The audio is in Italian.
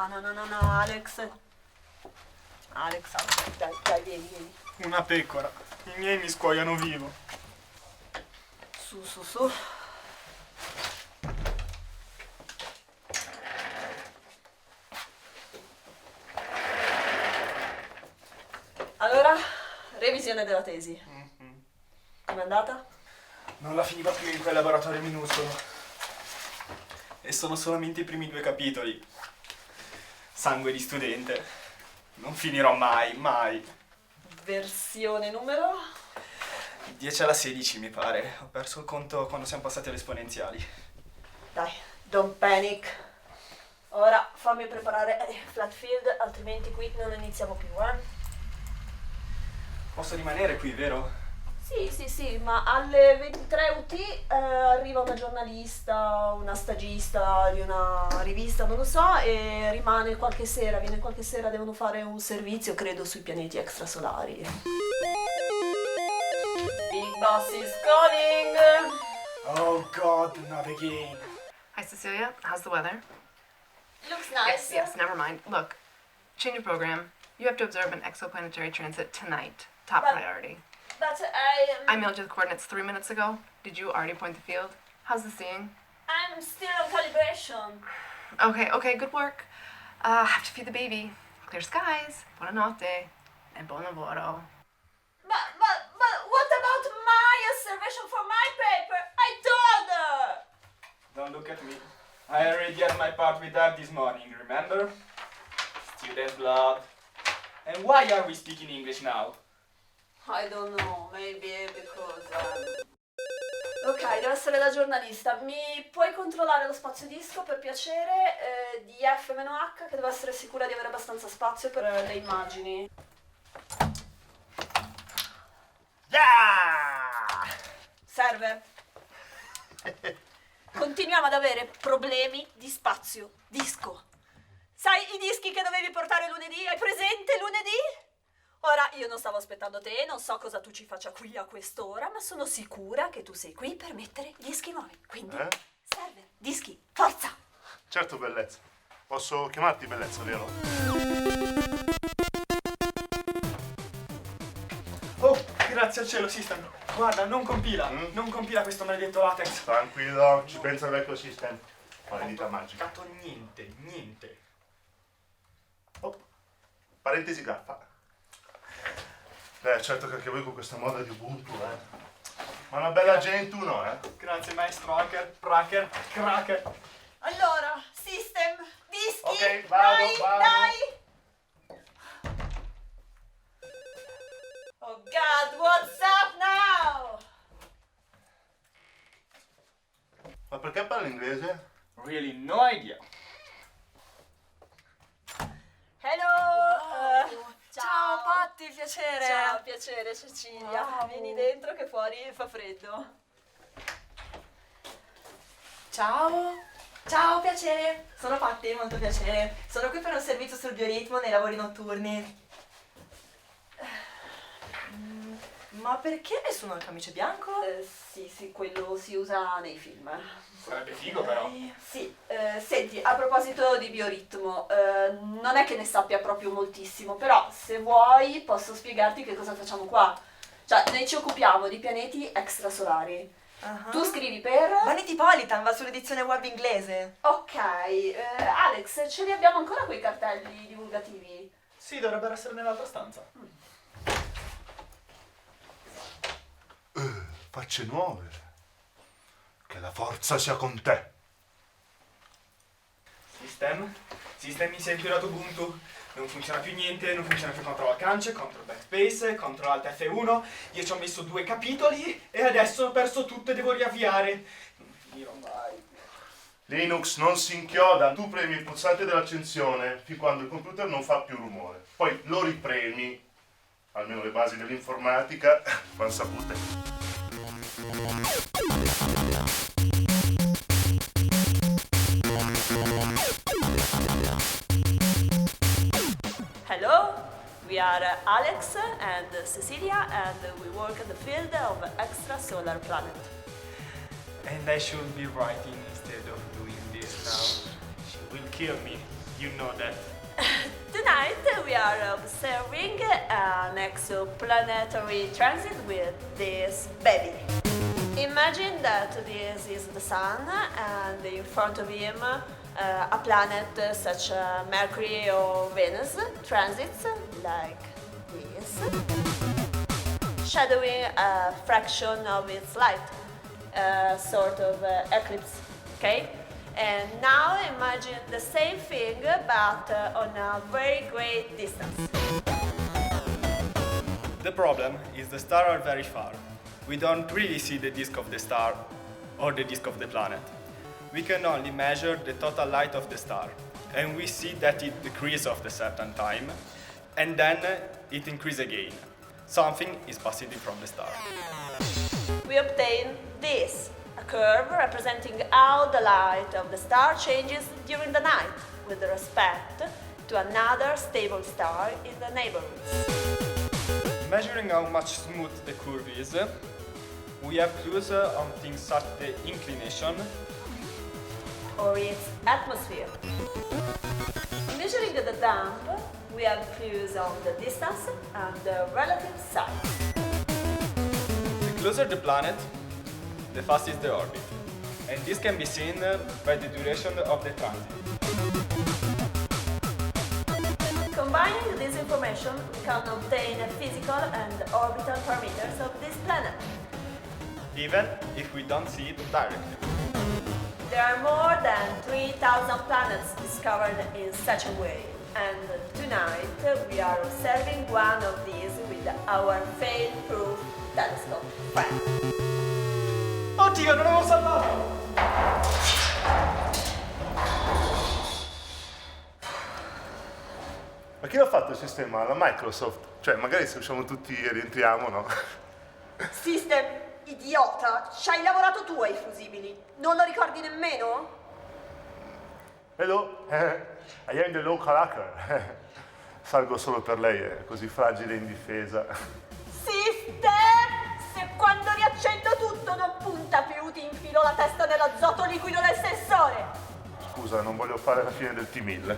No, Alex. Alex, dai, vieni. Una pecora. I miei mi scuoiano vivo. Su. Allora, revisione della tesi. Com'è andata? Non la finiva più in quel laboratorio minuscolo. E sono solamente i primi 2 capitoli. Sangue di studente. Non finirò mai. Versione numero? 10 alla 16 mi pare. Ho perso il conto quando siamo passati alle esponenziali. Dai, don't panic. Ora fammi preparare Flatfield, altrimenti qui non iniziamo più, Posso rimanere qui, vero? Sì, ma alle 23 UT arriva una giornalista, una stagista di una rivista, non lo so, e viene qualche sera, devono fare un servizio, credo, sui pianeti extrasolari. Big Boss is calling! Oh God, not again. Hi, Cecilia. How's the weather? Looks nice. Yes, never mind. Look, change of program. You have to observe an exoplanetary transit tonight. Top priority. But I mailed you the coordinates 3 minutes ago. Did you already point the field? How's the seeing? I'm still on calibration. Okay, good work. Have to feed the baby. Clear skies. Buonanotte. E buon lavoro. But what about my observation for my paper? I told her! Don't look at me. I already had my part with that this morning, remember? Student blood. And why are we speaking English now? I don't know, maybe because... Ok, deve essere la giornalista. Mi puoi controllare lo spazio disco per piacere? Di F-H, che deve essere sicura di avere abbastanza spazio per le immagini. Yeah! Serve. Continuiamo ad avere problemi di spazio disco. Sai i dischi che dovevi portare lunedì? Hai presente lunedì? Ora, io non stavo aspettando te, non so cosa tu ci faccia qui a quest'ora, ma sono sicura che tu sei qui per mettere dischi nuovi. Quindi serve dischi, forza! Certo, bellezza. Posso chiamarti bellezza, vero? Oh, grazie al cielo, System. Guarda, non compila questo maledetto latex. Tranquillo, ci pensa il vecchio system. Fa le dita magiche. Ho niente. Oh, parentesi gaffa. Certo che anche voi con questa moda di Ubuntu, Ma una bella gente uno, Grazie, maestro hacker, cracker. Allora, system, dischi, Ok, vado. dai! Oh God, what's up now? Ma perché parli inglese? Really, no idea. Hello! Ciao Patti, piacere! Ciao, piacere Cecilia. Wow. Vieni dentro che fuori fa freddo. Ciao, piacere! Sono Patti, molto piacere. Sono qui per un servizio sul bioritmo nei lavori notturni. Ma perché nessuno ha il camice bianco? Sì, quello si usa nei film. Sarebbe figo però. Sì, senti, a proposito di bioritmo, non è che ne sappia proprio moltissimo, però se vuoi posso spiegarti che cosa facciamo qua. Cioè, noi ci occupiamo di pianeti extrasolari. Tu scrivi per... Vanity Politan va sull'edizione web inglese. Ok, Alex, ce li abbiamo ancora quei cartelli divulgativi? Sì, dovrebbero essere nell'altra stanza. Facce nuove. Che la forza sia con te. System, mi sei infiltrato Ubuntu. Non funziona più niente, non funziona più Control Canc, Control Backspace, Control Alt F1. Io ci ho messo 2 capitoli e adesso ho perso tutto e devo riavviare. Non finirò mai. Linux non si inchioda. Tu premi il pulsante dell'accensione fin quando il computer non fa più rumore. Poi lo ripremi. Almeno le basi dell'informatica vanno sapute. Hello, we are Alex and Cecilia and we work in the field of extrasolar planet. And I should be writing instead of doing this now. She will kill me. You know that. Tonight we are observing an exoplanetary transit with this baby. Imagine that this is the sun and in front of him a planet such as Mercury or Venus transits like this, shadowing a fraction of its light, a sort of eclipse, okay? And now imagine the same thing but on a very great distance. The problem is the stars are very far. We don't really see the disk of the star or the disk of the planet. We can only measure the total light of the star, and we see that it decreases after a certain time, and then it increases again. Something is passing from the star. We obtain this, a curve representing how the light of the star changes during the night with respect to another stable star in the neighborhood. Measuring how much smooth the curve is, we have clues on things such as the inclination, or its atmosphere. Measuring the damp, we have clues on the distance and the relative size. the closer the planet, the faster is the orbit, and this can be seen by the duration of the transit. Combining this information, we can obtain physical and orbital parameters of this planet. Even if we don't see it directly. There are more than 3,000 planets discovered in such a way, and tonight we are observing one of these with our fail-proof telescope friend. Oddio, non l'avevo salvato! Ma chi l'ha fatto il sistema? La Microsoft? Cioè, magari se usciamo tutti e rientriamo, no? System, idiota! Ci hai lavorato tu ai fusibili, non lo ricordi nemmeno? Hello? I am the local hacker. Salgo solo per lei, è così fragile e indifesa. System! Se quando riaccendo tutto non punta più, ti infilo la testa nell'azoto liquido del sensore! Scusa, non voglio fare la fine del T-1000.